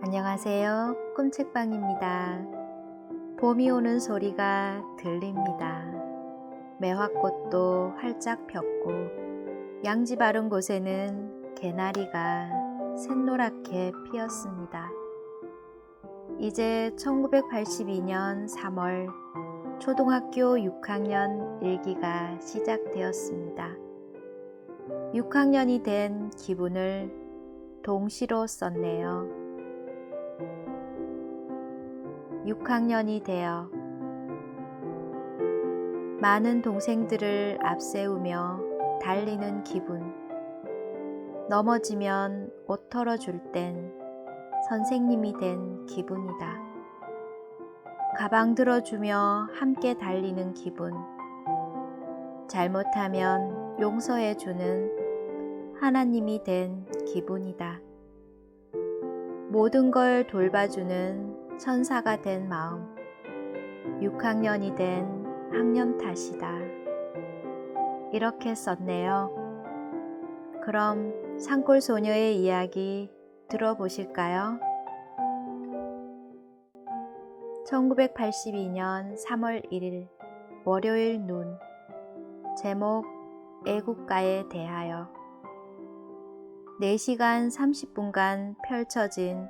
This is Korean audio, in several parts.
안녕하세요. 꿈책방입니다. 봄이 오는 소리가 들립니다. 매화꽃도 활짝 폈고 양지 바른 곳에는 개나리가 샛노랗게 피었습니다. 이제 1982년 3월 초등학교 6학년 일기가 시작되었습니다. 6학년이 된 기분을 동시로 썼네요. 6학년이 되어 많은 동생들을 앞세우며 달리는 기분. 넘어지면 옷 털어줄 땐 선생님이 된 기분이다. 가방 들어주며 함께 달리는 기분. 잘못하면 용서해주는 하나님이 된 기분이다. 모든 걸 돌봐주는 천사가 된 마음. 6학년이 된 학년 탓이다. 이렇게 썼네요. 그럼 산골소녀의 이야기 들어보실까요? 1982년 3월 1일 월요일 눈. 제목 애국가에 대하여. 4시간 30분간 펼쳐진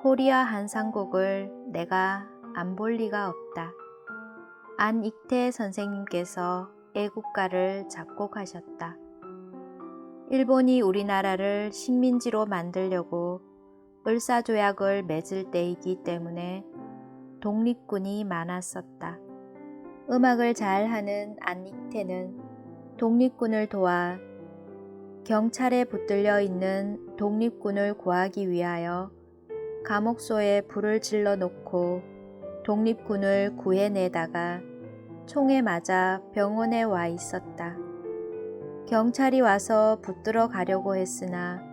코리아 한상곡을 내가 안 볼 리가 없다. 안익태 선생님께서 애국가를 작곡하셨다. 일본이 우리나라를 식민지로 만들려고 을사조약을 맺을 때이기 때문에 독립군이 많았었다. 음악을 잘하는 안익태는 독립군을 도와 경찰에 붙들려 있는 독립군을 구하기 위하여 감옥소에 불을 질러 놓고 독립군을 구해내다가 총에 맞아 병원에 와 있었다. 경찰이 와서 붙들어 가려고 했으나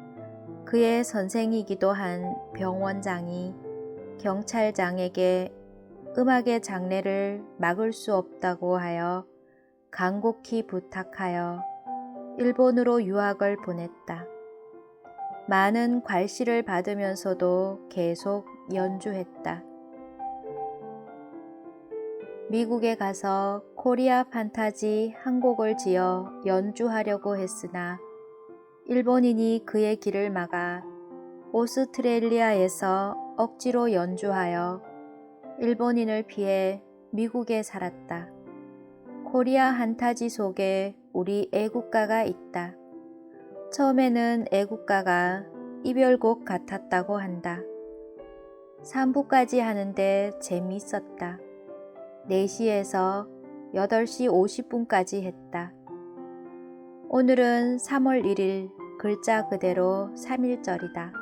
그의 선생이기도 한 병원장이 경찰장에게 음악의 장래를 막을 수 없다고 하여 간곡히 부탁하여 일본으로 유학을 보냈다. 많은 괄시를 받으면서도 계속 연주했다. 미국에 가서 코리아 판타지 한 곡을 지어 연주하려고 했으나 일본인이 그의 길을 막아 오스트레일리아에서 억지로 연주하여 일본인을 피해 미국에 살았다. 코리아 판타지 속에 우리 애국가가 있다. 처음에는 애국가가 이별곡 같았다고 한다. 3부까지 하는데 재미있었다. 4시에서 8시 50분까지 했다. 오늘은 3월 1일 글자 그대로 3.1절이다.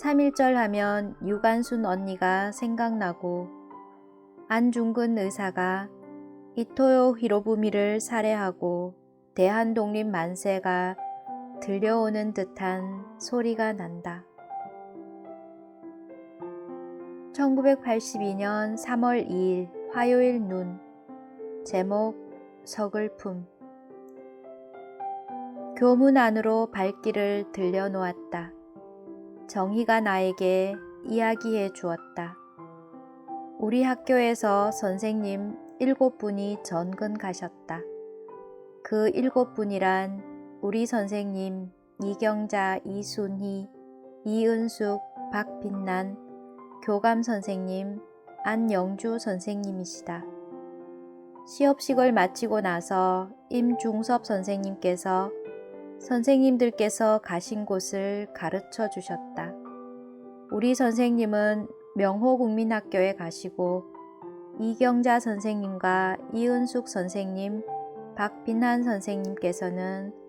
3.1절 하면 유관순 언니가 생각나고 안중근 의사가 이토요 히로부미를 살해하고 대한독립 만세가 들려오는 듯한 소리가 난다. 1982년 3월 2일 화요일 눈. 제목 서글픔. 교문 안으로 발길을 들여놓았다. 정희가 나에게 이야기해 주었다. 우리 학교에서 선생님 7분이 전근 가셨다. 그 7분이란 우리 선생님 이경자, 이순희, 이은숙, 박빛난, 교감 선생님, 안영주 선생님이시다. 시업식을 마치고 나서 임중섭 선생님께서 선생님들께서 가신 곳을 가르쳐 주셨다. 우리 선생님은 명호국민학교에 가시고 이경자 선생님과 이은숙 선생님, 박빛난 선생님께서는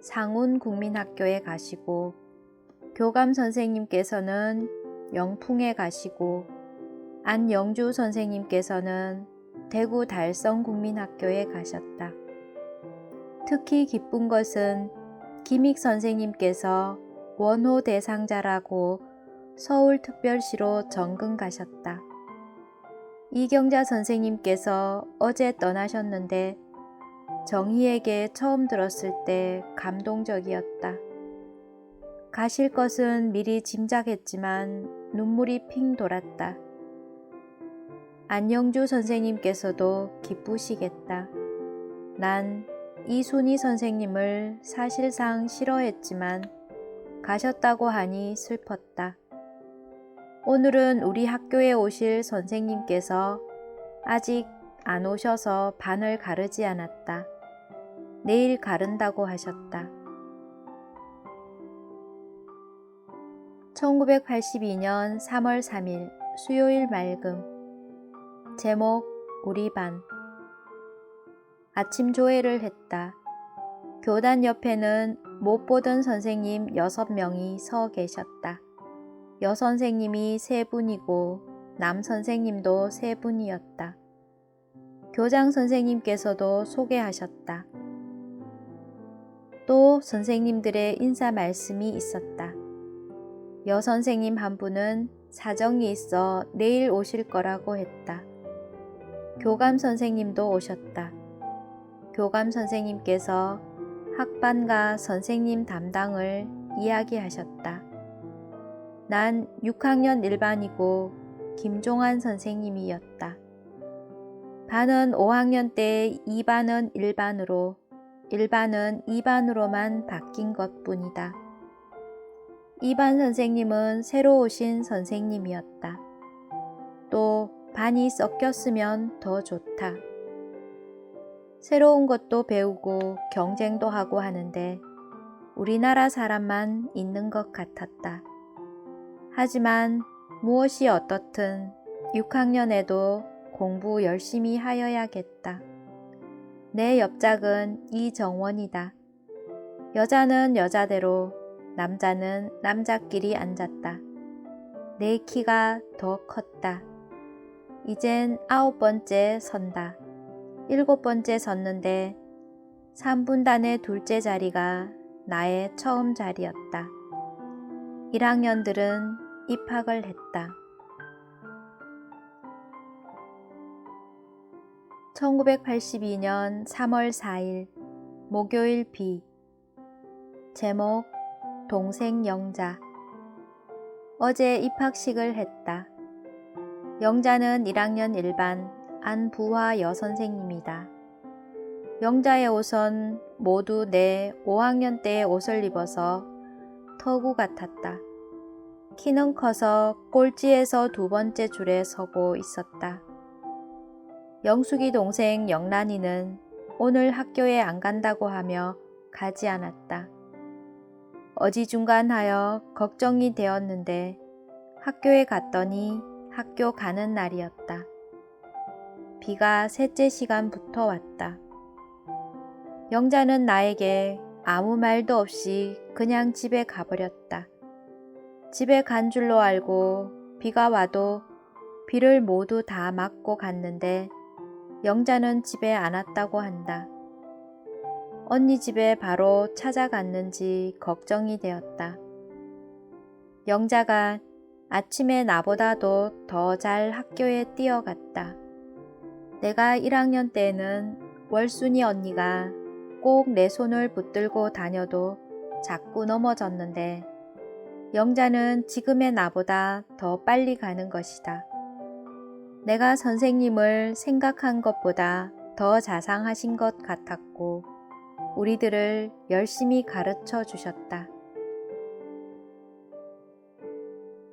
상운국민학교에 가시고 교감 선생님께서는 영풍에 가시고 안영주 선생님께서는 대구 달성국민학교에 가셨다. 특히 기쁜 것은 김익 선생님께서 원호 대상자라고 서울특별시로 전근 가셨다. 이경자 선생님께서 어제 떠나셨는데 정희에게 처음 들었을 때 감동적이었다. 가실 것은 미리 짐작했지만 눈물이 핑 돌았다. 안영주 선생님께서도 기쁘시겠다. 난 이순희 선생님을 사실상 싫어했지만 가셨다고 하니 슬펐다. 오늘은 우리 학교에 오실 선생님께서 아직 안 오셔서 반을 가르지 않았다. 내일 가른다고 하셨다. 1982년 3월 3일 수요일 맑음. 제목 우리 반. 아침 조회를 했다. 교단 옆에는 못 보던 선생님 6명이 서 계셨다. 여선생님이 3분이고 남 선생님도 3분이었다. 교장 선생님께서도 소개하셨다. 또 선생님들의 인사 말씀이 있었다. 여선생님 한 분은 사정이 있어 내일 오실 거라고 했다. 교감 선생님도 오셨다. 교감 선생님께서 학반과 선생님 담당을 이야기하셨다. 난 6학년 1반이고 김종환 선생님이었다. 반은 5학년 때 2반은 1반으로 1반은 2반으로만 바뀐 것뿐이다. 2반 선생님은 새로 오신 선생님이었다. 또 반이 섞였으면 더 좋다. 새로운 것도 배우고 경쟁도 하고 하는데 우리나라 사람만 있는 것 같았다. 하지만 무엇이 어떻든 6학년에도 공부 열심히 하여야겠다. 내 옆짝은 이정원이다. 여자는 여자대로, 남자는 남자끼리 앉았다. 내 키가 더 컸다. 이젠 9번째 선다. 7번째 섰는데 3분단의 둘째 자리가 나의 처음 자리였다. 1학년들은 입학을 했다. 1982년 3월 4일 목요일 비. 제목 동생 영자. 어제 입학식을 했다. 영자는 1학년 1반 안부화 여선생님이다. 영자의 옷은 모두 내 5학년 때의 옷을 입어서 터구 같았다. 키는 커서 꼴찌에서 2번째 줄에 서고 있었다. 영숙이 동생 영란이는 오늘 학교에 안 간다고 하며 가지 않았다. 어지중간하여 걱정이 되었는데 학교에 갔더니 학교 가는 날이었다. 비가 셋째 시간부터 왔다. 영자는 나에게 아무 말도 없이 그냥 집에 가버렸다. 집에 간 줄로 알고 비가 와도 비를 모두 다 맞고 갔는데 영자는 집에 안 왔다고 한다. 언니 집에 바로 찾아갔는지 걱정이 되었다. 영자가 아침에 나보다도 더 잘 학교에 뛰어갔다. 내가 1학년 때에는 월순이 언니가 꼭 내 손을 붙들고 다녀도 자꾸 넘어졌는데 영자는 지금의 나보다 더 빨리 가는 것이다. 내가 선생님을 생각한 것보다 더 자상하신 것 같았고 우리들을 열심히 가르쳐 주셨다.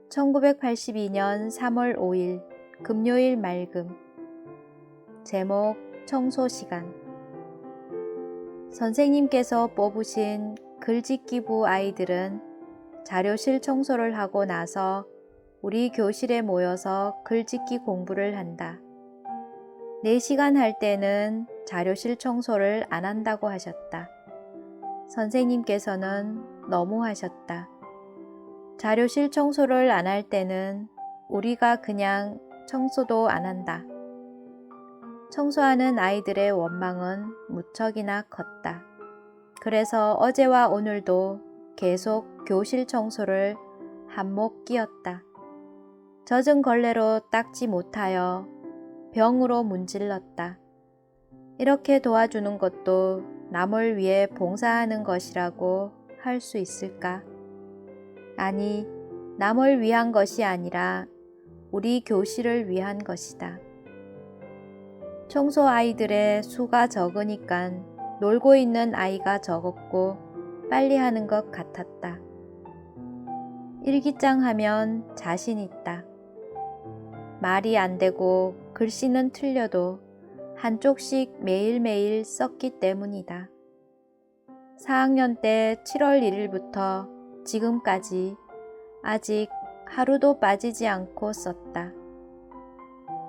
1982년 3월 5일 금요일 맑음. 제목 청소 시간. 선생님께서 뽑으신 글짓기부 아이들은 자료실 청소를 하고 나서 우리 교실에 모여서 글짓기 공부를 한다. 4시간 할 때는 자료실 청소를 안 한다고 하셨다. 선생님께서는 너무 하셨다. 자료실 청소를 안 할 때는 우리가 그냥 청소도 안 한다. 청소하는 아이들의 원망은 무척이나 컸다. 그래서 어제와 오늘도 계속 교실 청소를 한몫 끼었다. 젖은 걸레로 닦지 못하여 병으로 문질렀다. 이렇게 도와주는 것도 남을 위해 봉사하는 것이라고 할 수 있을까? 아니, 남을 위한 것이 아니라 우리 교실을 위한 것이다. 청소 아이들의 수가 적으니까 놀고 있는 아이가 적었고 빨리 하는 것 같았다. 일기장 하면 자신 있다. 말이 안 되고 글씨는 틀려도 한쪽씩 매일매일 썼기 때문이다. 4학년 때 7월 1일부터 지금까지 아직 하루도 빠지지 않고 썼다.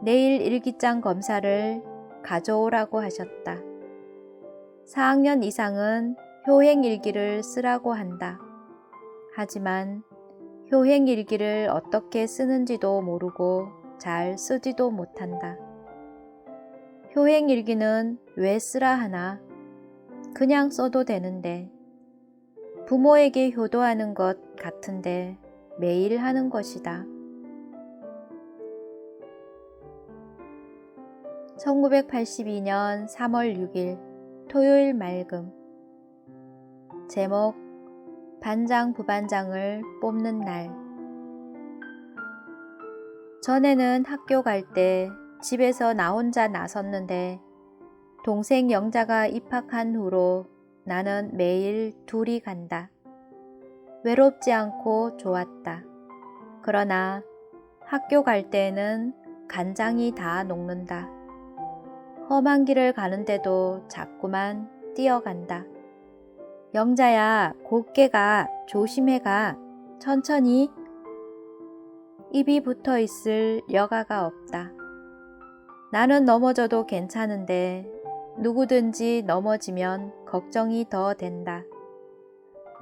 내일 일기장 검사를 가져오라고 하셨다. 4학년 이상은 효행일기를 쓰라고 한다. 하지만 효행일기를 어떻게 쓰는지도 모르고 잘 쓰지도 못한다. 효행일기는 왜 쓰라 하나? 그냥 써도 되는데, 부모에게 효도하는 것 같은데 매일 하는 것이다. 1982년 3월 6일 토요일 맑음. 제목 반장 부반장을 뽑는 날. 전에는 학교 갈 때 집에서 나 혼자 나섰는데 동생 영자가 입학한 후로 나는 매일 둘이 간다. 외롭지 않고 좋았다. 그러나 학교 갈 때에는 간장이 다 녹는다. 험한 길을 가는데도 자꾸만 뛰어간다. 영자야, 곱게 가, 조심해 가, 천천히. 입이 붙어 있을 여가가 없다. 나는 넘어져도 괜찮은데 누구든지 넘어지면 걱정이 더 된다.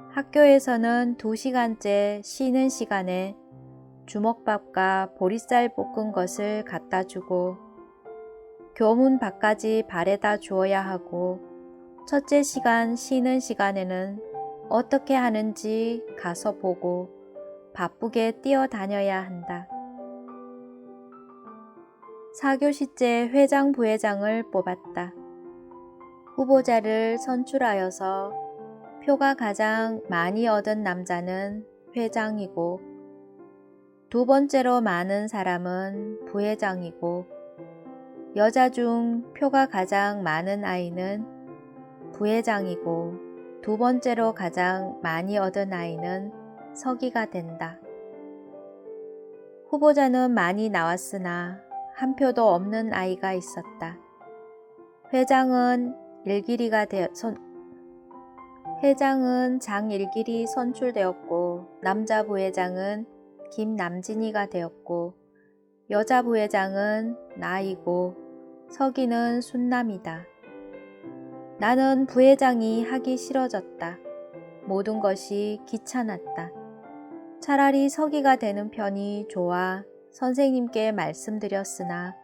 학교에서는 2시간째 쉬는 시간에 주먹밥과 보리쌀 볶은 것을 갖다 주고 교문 밖까지 바래다 주어야 하고 첫째 시간 쉬는 시간에는 어떻게 하는지 가서 보고 바쁘게 뛰어다녀야 한다. 4교시째 회장 부회장을 뽑았다. 후보자를 선출하여서 표가 가장 많이 얻은 남자는 회장이고 두 번째로 많은 사람은 부회장이고 여자 중 표가 가장 많은 아이는 부회장이고 두 번째로 가장 많이 얻은 아이는 서기가 된다. 후보자는 많이 나왔으나 한 표도 없는 아이가 있었다. 회장은 장일길이 선출되었고 남자 부회장은 김남진이가 되었고 여자 부회장은 나이고 서기는 순남이다. 나는 부회장이 하기 싫어졌다. 모든 것이 귀찮았다. 차라리 서기가 되는 편이 좋아 선생님께 말씀드렸으나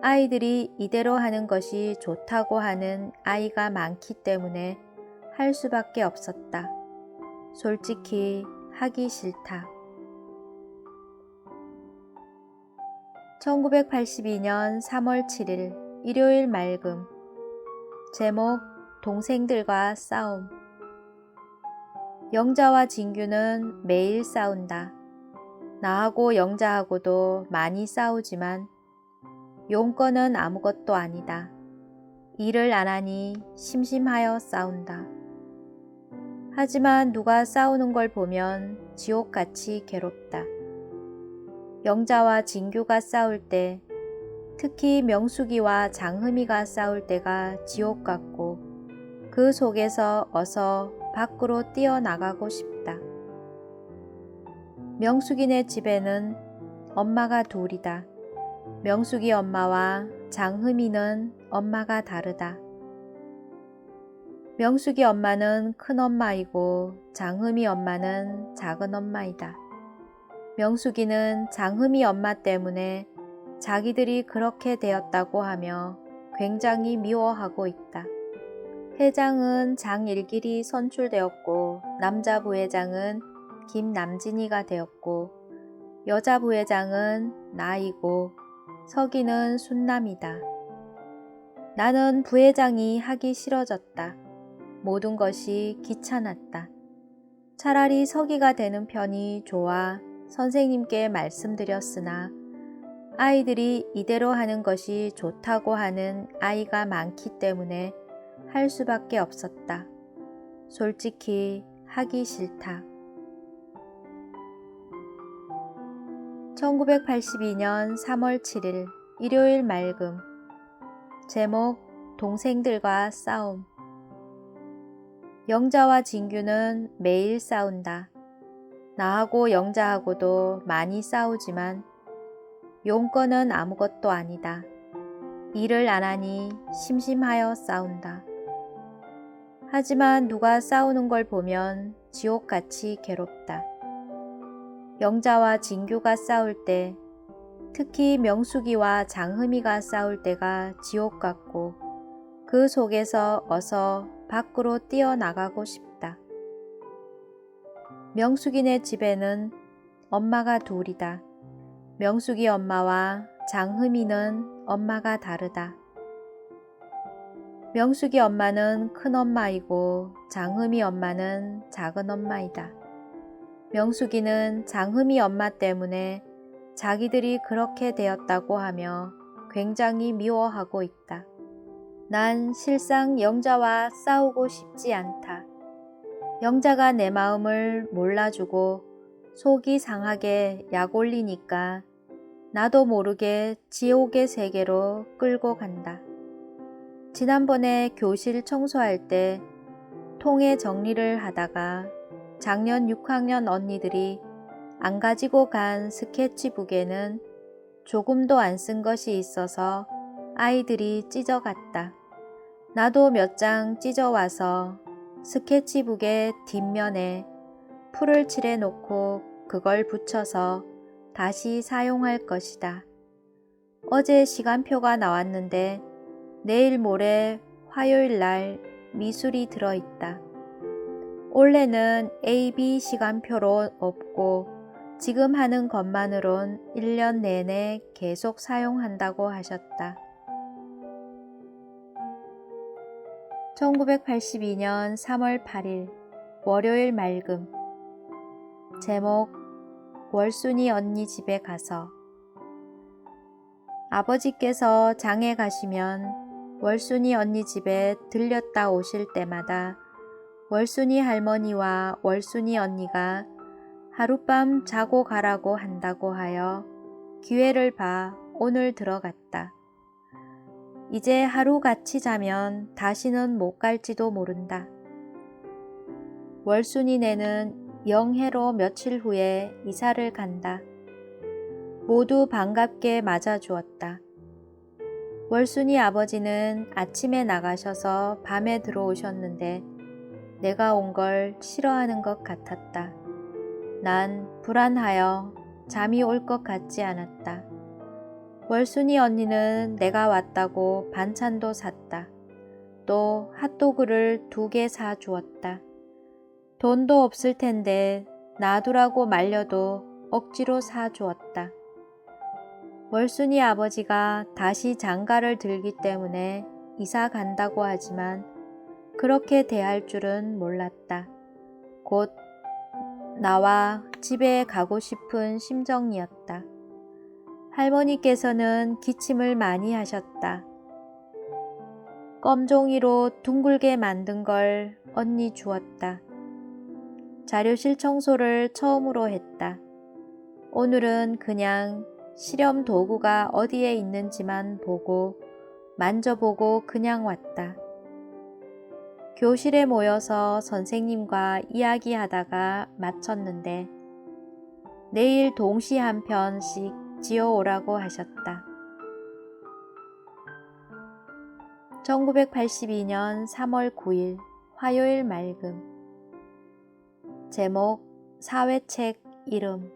아이들이 이대로 하는 것이 좋다고 하는 아이가 많기 때문에 할 수밖에 없었다. 솔직히 하기 싫다. 1982년 3월 7일 일요일 맑음. 제목 동생들과 싸움. 영자와 진규는 매일 싸운다. 나하고 영자하고도 많이 싸우지만 용건은 아무것도 아니다. 일을 안 하니 심심하여 싸운다. 하지만 누가 싸우는 걸 보면 지옥같이 괴롭다. 영자와 진규가 싸울 때, 특히 명숙이와 장흠이가 싸울 때가 지옥 같고 그 속에서 어서 밖으로 뛰어나가고 싶다. 명숙이네 집에는 엄마가 둘이다. 명숙이 엄마와 장흠이는 엄마가 다르다. 명숙이 엄마는 큰 엄마이고 장흠이 엄마는 작은 엄마이다. 명숙이는 장흠이 엄마 때문에 자기들이 그렇게 되었다고 하며 굉장히 미워하고 있다. 회장은 장일길이 선출되었고 남자 부회장은 김남진이가 되었고 여자 부회장은 나이고 서기는 순남이다. 나는 부회장이 하기 싫어졌다. 모든 것이 귀찮았다. 차라리 서기가 되는 편이 좋아 선생님께 말씀드렸으나 아이들이 이대로 하는 것이 좋다고 하는 아이가 많기 때문에 할 수밖에 없었다. 솔직히 하기 싫다. 1982년 3월 7일 일요일 맑음. 제목 동생들과 싸움. 영자와 진규는 매일 싸운다. 나하고 영자하고도 많이 싸우지만 용건은 아무것도 아니다. 일을 안 하니 심심하여 싸운다. 하지만 누가 싸우는 걸 보면 지옥같이 괴롭다. 영자와 진규가 싸울 때, 특히 명숙이와 장흠이가 싸울 때가 지옥 같고 그 속에서 어서 밖으로 뛰어나가고 싶다. 명숙이네 집에는 엄마가 둘이다. 명숙이 엄마와 장흠이는 엄마가 다르다. 명숙이 엄마는 큰 엄마이고 장흠이 엄마는 작은 엄마이다. 명숙이는 장흠이 엄마 때문에 자기들이 그렇게 되었다고 하며 굉장히 미워하고 있다. 난 실상 영자와 싸우고 싶지 않다. 영자가 내 마음을 몰라주고 속이 상하게 약 올리니까 나도 모르게 지옥의 세계로 끌고 간다. 지난번에 교실 청소할 때 통에 정리를 하다가 작년 6학년 언니들이 안 가지고 간 스케치북에는 조금도 안 쓴 것이 있어서 아이들이 찢어갔다. 나도 몇 장 찢어와서 스케치북의 뒷면에 풀을 칠해 놓고 그걸 붙여서 다시 사용할 것이다. 어제 시간표가 나왔는데 내일 모레 화요일 날 미술이 들어있다. 올해는 A, B 시간표로 없고 지금 하는 것만으론 1년 내내 계속 사용한다고 하셨다. 1982년 3월 8일 월요일 맑음. 제목 월순이 언니 집에 가서. 아버지께서 장에 가시면 월순이 언니 집에 들렸다 오실 때마다 월순이 할머니와 월순이 언니가 하룻밤 자고 가라고 한다고 하여 기회를 봐 오늘 들어갔다. 이제 하루 같이 자면 다시는 못 갈지도 모른다. 월순이네는 영해로 며칠 후에 이사를 간다. 모두 반갑게 맞아주었다. 월순이 아버지는 아침에 나가셔서 밤에 들어오셨는데 내가 온 걸 싫어하는 것 같았다. 난 불안하여 잠이 올 것 같지 않았다. 월순이 언니는 내가 왔다고 반찬도 샀다. 또 핫도그를 2개 사주었다. 돈도 없을 텐데 놔두라고 말려도 억지로 사주었다. 월순이 아버지가 다시 장가를 들기 때문에 이사 간다고 하지만 그렇게 대할 줄은 몰랐다. 곧 나와 집에 가고 싶은 심정이었다. 할머니께서는 기침을 많이 하셨다. 껌종이로 둥글게 만든 걸 언니 주었다. 자료실 청소를 처음으로 했다. 오늘은 그냥 실험 도구가 어디에 있는지만 보고 만져보고 그냥 왔다. 교실에 모여서 선생님과 이야기하다가 마쳤는데 내일 동시 한 편씩 지어오라고 하셨다. 1982년 3월 9일 화요일 맑음. 제목 사회책 이름.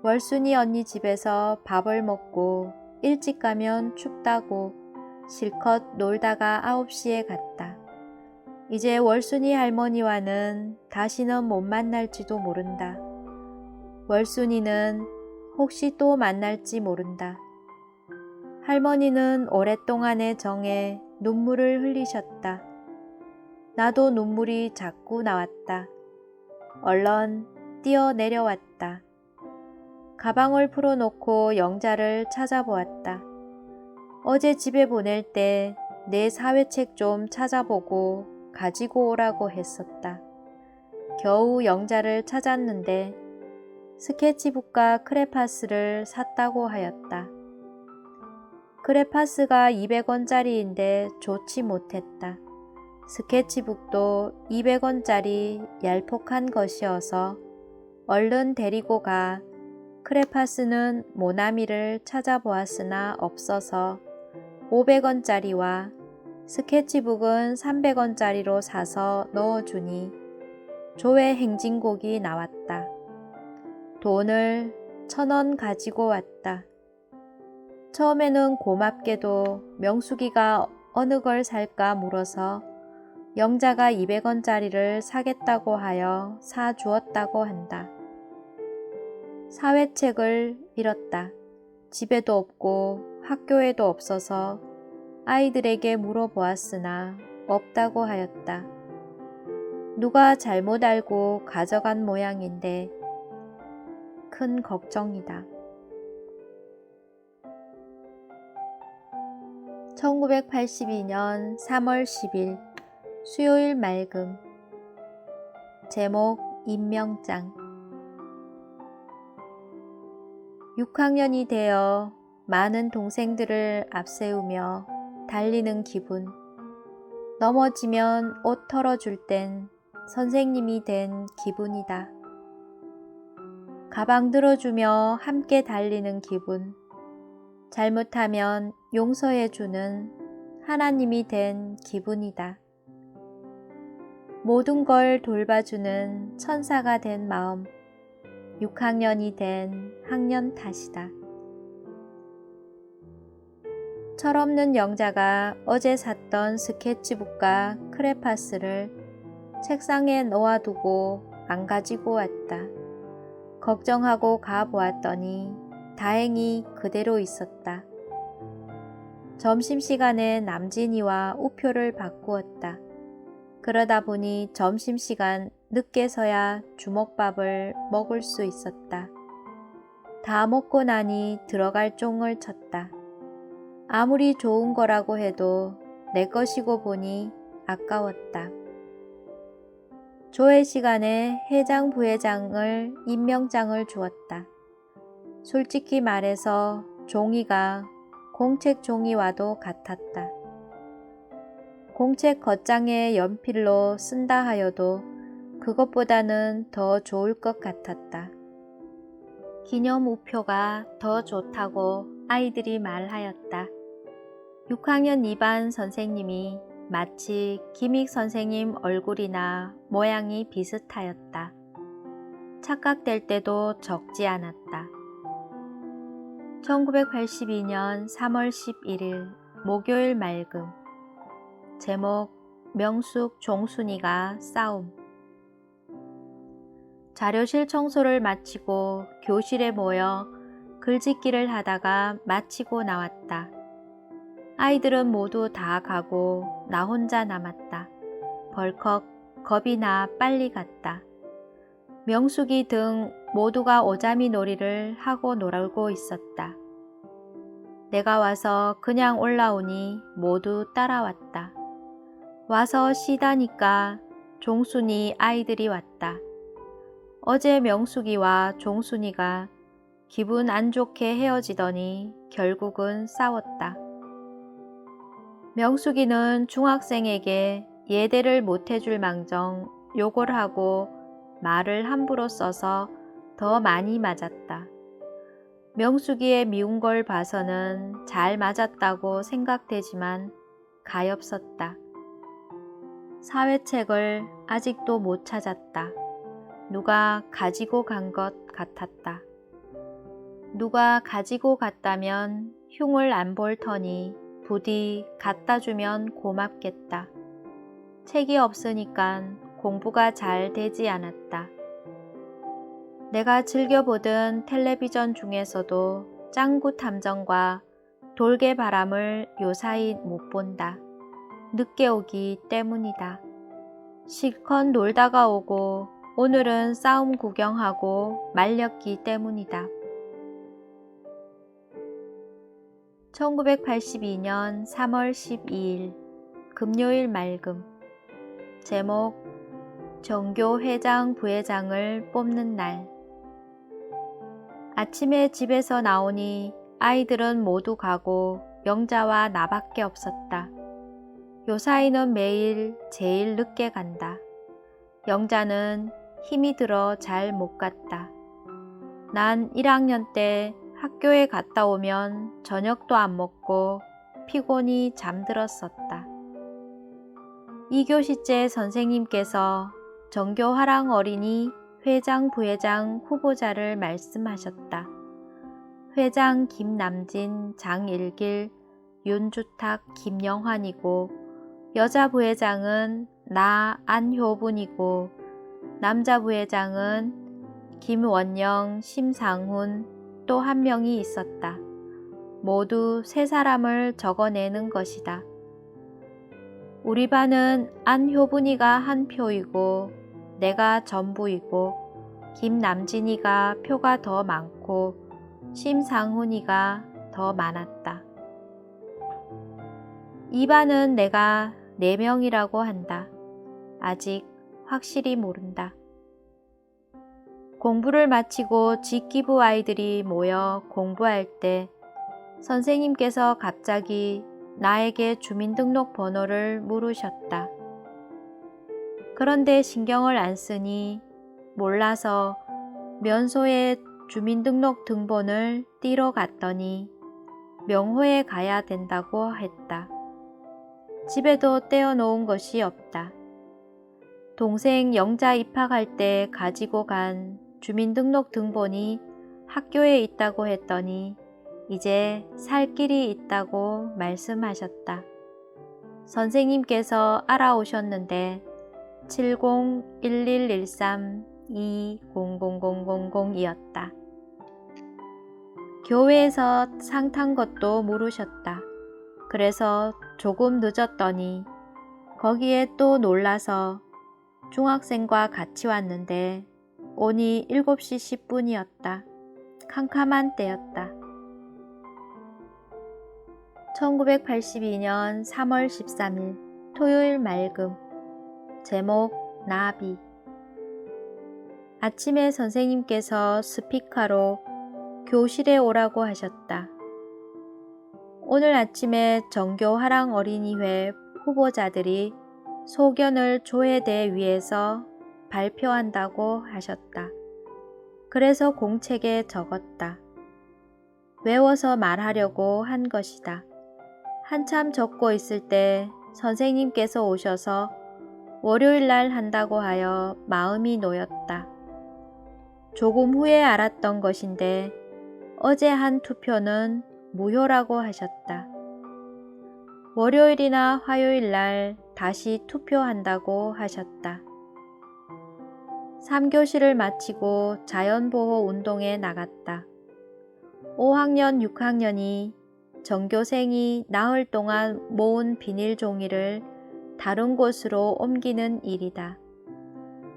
월순이 언니 집에서 밥을 먹고 일찍 가면 춥다고 실컷 놀다가 9시에 갔다. 이제 월순이 할머니와는 다시는 못 만날지도 모른다. 월순이는 혹시 또 만날지 모른다. 할머니는 오랫동안의 정에 눈물을 흘리셨다. 나도 눈물이 자꾸 나왔다. 얼른 뛰어 내려왔다. 가방을 풀어놓고 영자를 찾아보았다. 어제 집에 보낼 때 내 사회책 좀 찾아보고 가지고 오라고 했었다. 겨우 영자를 찾았는데 스케치북과 크레파스를 샀다고 하였다. 크레파스가 200원짜리인데 좋지 못했다. 스케치북도 200원짜리 얄폭한 것이어서 얼른 데리고 가 크레파스는 모나미를 찾아보았으나 없어서 500원짜리와 스케치북은 300원짜리로 사서 넣어주니 조회 행진곡이 나왔다. 돈을 1,000원 가지고 왔다. 처음에는 고맙게도 명숙이가 어느 걸 살까 물어서 영자가 200원짜리를 사겠다고 하여 사주었다고 한다. 사회책을 잃었다. 집에도 없고 학교에도 없어서 아이들에게 물어보았으나 없다고 하였다. 누가 잘못 알고 가져간 모양인데 큰 걱정이다. 1982년 3월 10일 수요일 맑음. 제목 임명장. 6학년이 되어 많은 동생들을 앞세우며 달리는 기분. 넘어지면 옷 털어줄 땐 선생님이 된 기분이다. 가방 들어주며 함께 달리는 기분. 잘못하면 용서해주는 하나님이 된 기분이다. 모든 걸 돌봐주는 천사가 된 마음. 6학년이 된 학년 탓이다. 철없는 영자가 어제 샀던 스케치북과 크레파스를 책상에 놓아두고 안 가지고 왔다. 걱정하고 가보았더니 다행히 그대로 있었다. 점심시간에 남진이와 우표를 바꾸었다. 그러다 보니 점심시간 늦게서야 주먹밥을 먹을 수 있었다. 다 먹고 나니 들어갈 종을 쳤다. 아무리 좋은 거라고 해도 내 것이고 보니 아까웠다. 조회 시간에 회장 부회장을 임명장을 주었다. 솔직히 말해서 종이가 공책 종이와도 같았다. 공책 겉장에 연필로 쓴다 하여도 그것보다는 더 좋을 것 같았다. 기념 우표가 더 좋다고 아이들이 말하였다. 6학년 2반 선생님이 마치 김익 선생님 얼굴이나 모양이 비슷하였다. 착각될 때도 적지 않았다. 1982년 3월 11일 목요일 맑음. 제목 명숙 종순이가 싸움. 자료실 청소를 마치고 교실에 모여 글짓기를 하다가 마치고 나왔다. 아이들은 모두 다 가고 나 혼자 남았다. 벌컥 겁이 나 빨리 갔다. 명숙이 등 모두가 오자미 놀이를 하고 놀고 있었다. 내가 와서 그냥 올라오니 모두 따라왔다. 와서 쉬다니까 종순이 아이들이 왔다. 어제 명숙이와 종순이가 기분 안 좋게 헤어지더니 결국은 싸웠다. 명숙이는 중학생에게 예대를 못해줄 망정 욕을 하고 말을 함부로 써서 더 많이 맞았다. 명숙이의 미운 걸 봐서는 잘 맞았다고 생각되지만 가엾었다. 사회책을 아직도 못 찾았다. 누가 가지고 간 것 같았다. 누가 가지고 갔다면 흉을 안 볼 터니 부디 갖다 주면 고맙겠다. 책이 없으니깐 공부가 잘 되지 않았다. 내가 즐겨보던 텔레비전 중에서도 짱구 탐정과 돌개바람을 요사이 못 본다. 늦게 오기 때문이다. 실컷 놀다가 오고 오늘은 싸움 구경하고 말렸기 때문이다. 1982년 3월 12일 금요일 맑음. 제목 정교 회장 부회장을 뽑는 날. 아침에 집에서 나오니 아이들은 모두 가고 영자와 나밖에 없었다. 요사이는 매일 제일 늦게 간다. 영자는 힘이 들어 잘 못 갔다. 난 1학년 때 학교에 갔다 오면 저녁도 안 먹고 피곤히 잠들었었다. 2교시째 선생님께서 정교화랑 어린이 회장 부회장 후보자를 말씀하셨다. 회장 김남진, 장일길, 윤주탁, 김영환이고 여자 부회장은 나 안효분이고 남자 부회장은 김원영, 심상훈 또 한 명이 있었다. 모두 3사람을 적어내는 것이다. 우리 반은 안효분이가 한 표이고 내가 전부이고 김남진이가 표가 더 많고 심상훈이가 더 많았다. 이 반은 내가 4명이라고 한다. 아직 확실히 모른다. 공부를 마치고 직기부 아이들이 모여 공부할 때 선생님께서 갑자기 나에게 주민등록번호를 물으셨다. 그런데 신경을 안 쓰니 몰라서 면소에 주민등록 등본을 띄러 갔더니 명호에 가야 된다고 했다. 집에도 떼어놓은 것이 없다. 동생 영자 입학할 때 가지고 간 주민등록 등본이 학교에 있다고 했더니 이제 살 길이 있다고 말씀하셨다. 선생님께서 알아오셨는데 701113-2000000이었다. 교회에서 상 탄 것도 물으셨다. 그래서 조금 늦었더니 거기에 또 놀라서 중학생과 같이 왔는데 오니 7시 10분이었다. 캄캄한 때였다. 1982년 3월 13일 토요일 맑음. 제목 나비. 아침에 선생님께서 스피커로 교실에 오라고 하셨다. 오늘 아침에 정교화랑 어린이회 후보자들이 소견을 조회대 위에서 발표한다고 하셨다. 그래서 공책에 적었다. 외워서 말하려고 한 것이다. 한참 적고 있을 때 선생님께서 오셔서 월요일 날 한다고 하여 마음이 놓였다. 조금 후에 알았던 것인데 어제 한 투표는 무효라고 하셨다. 월요일이나 화요일 날 다시 투표한다고 하셨다. 3교시를 마치고 자연보호 운동에 나갔다. 5학년, 6학년이 전교생이 나흘 동안 모은 비닐 종이를 다른 곳으로 옮기는 일이다.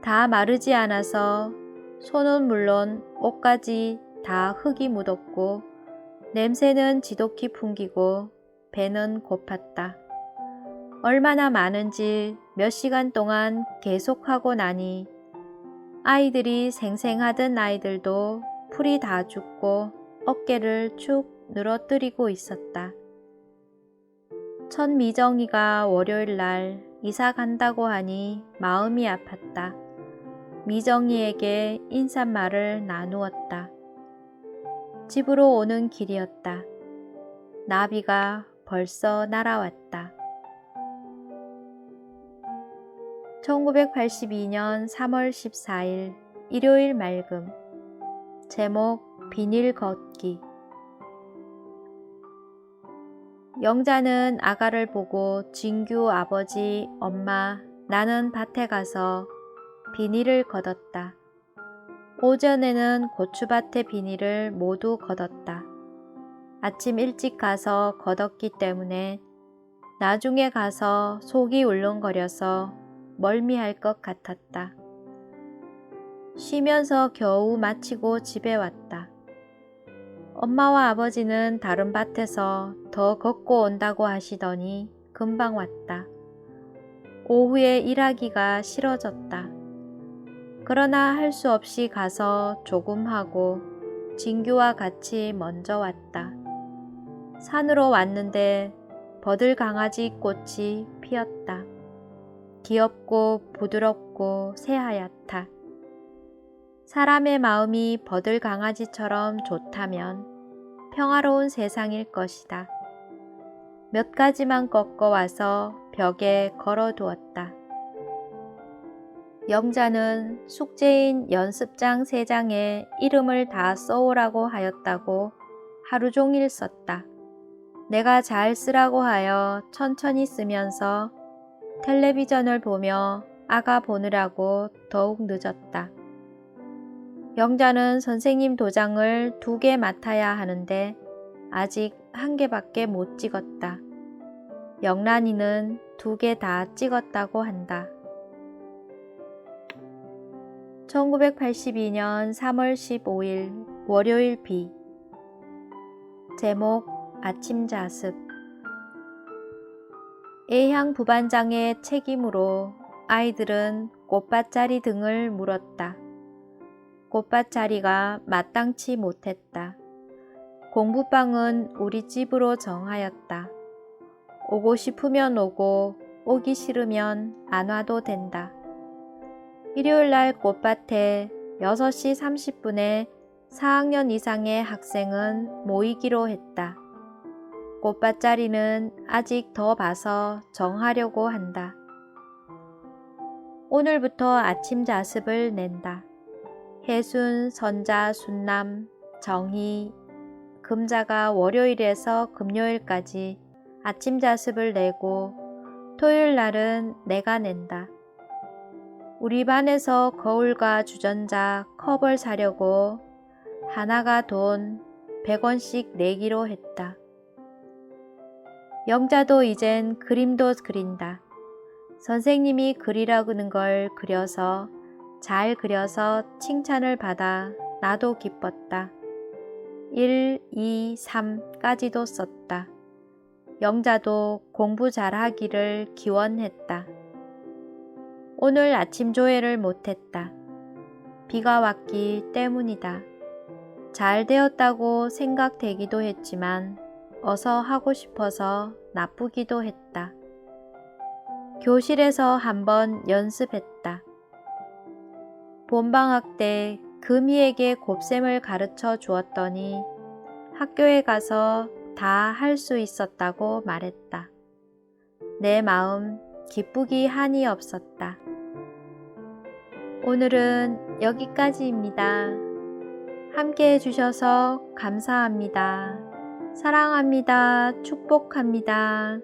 다 마르지 않아서 손은 물론 옷까지 다 흙이 묻었고 냄새는 지독히 풍기고 배는 고팠다. 얼마나 많은지 몇 시간 동안 계속하고 나니 아이들이 생생하던 아이들도 풀이 다 죽고 어깨를 축 늘어뜨리고 있었다. 첫 미정이가 월요일 날 이사 간다고 하니 마음이 아팠다. 미정이에게 인사말을 나누었다. 집으로 오는 길이었다. 나비가 벌써 날아왔다. 1982년 3월 14일 일요일 맑음. 제목 비닐 걷기. 영자는 아가를 보고 진규 아버지, 엄마, 나는 밭에 가서 비닐을 걷었다. 오전에는 고추밭의 비닐을 모두 걷었다. 아침 일찍 가서 걷었기 때문에 나중에 가서 속이 울렁거려서 2시간 동안 걷었다. 멀미할 것 같았다. 쉬면서 겨우 마치고 집에 왔다. 엄마와 아버지는 다른 밭에서 더 걷고 온다고 하시더니 금방 왔다. 오후에 일하기가 싫어졌다. 그러나 할 수 없이 가서 조금 하고 진규와 같이 먼저 왔다. 산으로 왔는데 버들강아지 꽃이 피었다. 귀엽고 부드럽고 새하얗다. 사람의 마음이 버들강아지처럼 좋다면 평화로운 세상일 것이다. 몇 가지만 꺾어와서 벽에 걸어두었다. 영자는 숙제인 연습장 3장에 이름을 다 써오라고 하였다고 하루 종일 썼다. 내가 잘 쓰라고 하여 천천히 쓰면서 텔레비전을 보며 아가 보느라고 더욱 늦었다. 영자는 선생님 도장을 2개 맡아야 하는데 아직 1개밖에 못 찍었다. 영란이는 2개 다 찍었다고 한다. 1982년 3월 15일 월요일 비. 제목 아침 자습. 애향 부반장의 책임으로 아이들은 꽃밭자리 등을 물었다. 꽃밭자리가 마땅치 못했다. 공부방은 우리 집으로 정하였다. 오고 싶으면 오고 오기 싫으면 안 와도 된다. 일요일날 꽃밭에 6시 30분에 4학년 이상의 학생은 모이기로 했다. 꽃밭자리는 아직 더 봐서 정하려고 한다. 오늘부터 아침 자습을 낸다. 혜순, 선자, 순남, 정희, 금자가 월요일에서 금요일까지 아침 자습을 내고 토요일 날은 내가 낸다. 우리 반에서 거울과 주전자, 컵을 사려고 하나가 돈 100원씩 내기로 했다. 영자도 이젠 그림도 그린다. 선생님이 그리라는 걸 그려서 잘 그려서 칭찬을 받아 나도 기뻤다. 1, 2, 3까지도 썼다. 영자도 공부 잘하기를 기원했다. 오늘 아침 조회를 못했다. 비가 왔기 때문이다. 잘 되었다고 생각되기도 했지만 어서 하고 싶어서 나쁘기도 했다. 교실에서 한번 연습했다. 봄방학 때 금이에게 곱셈을 가르쳐 주었더니 학교에 가서 다 할 수 있었다고 말했다. 내 마음 기쁘기 한이 없었다. 오늘은 여기까지입니다. 함께 해주셔서 감사합니다. 사랑합니다. 축복합니다.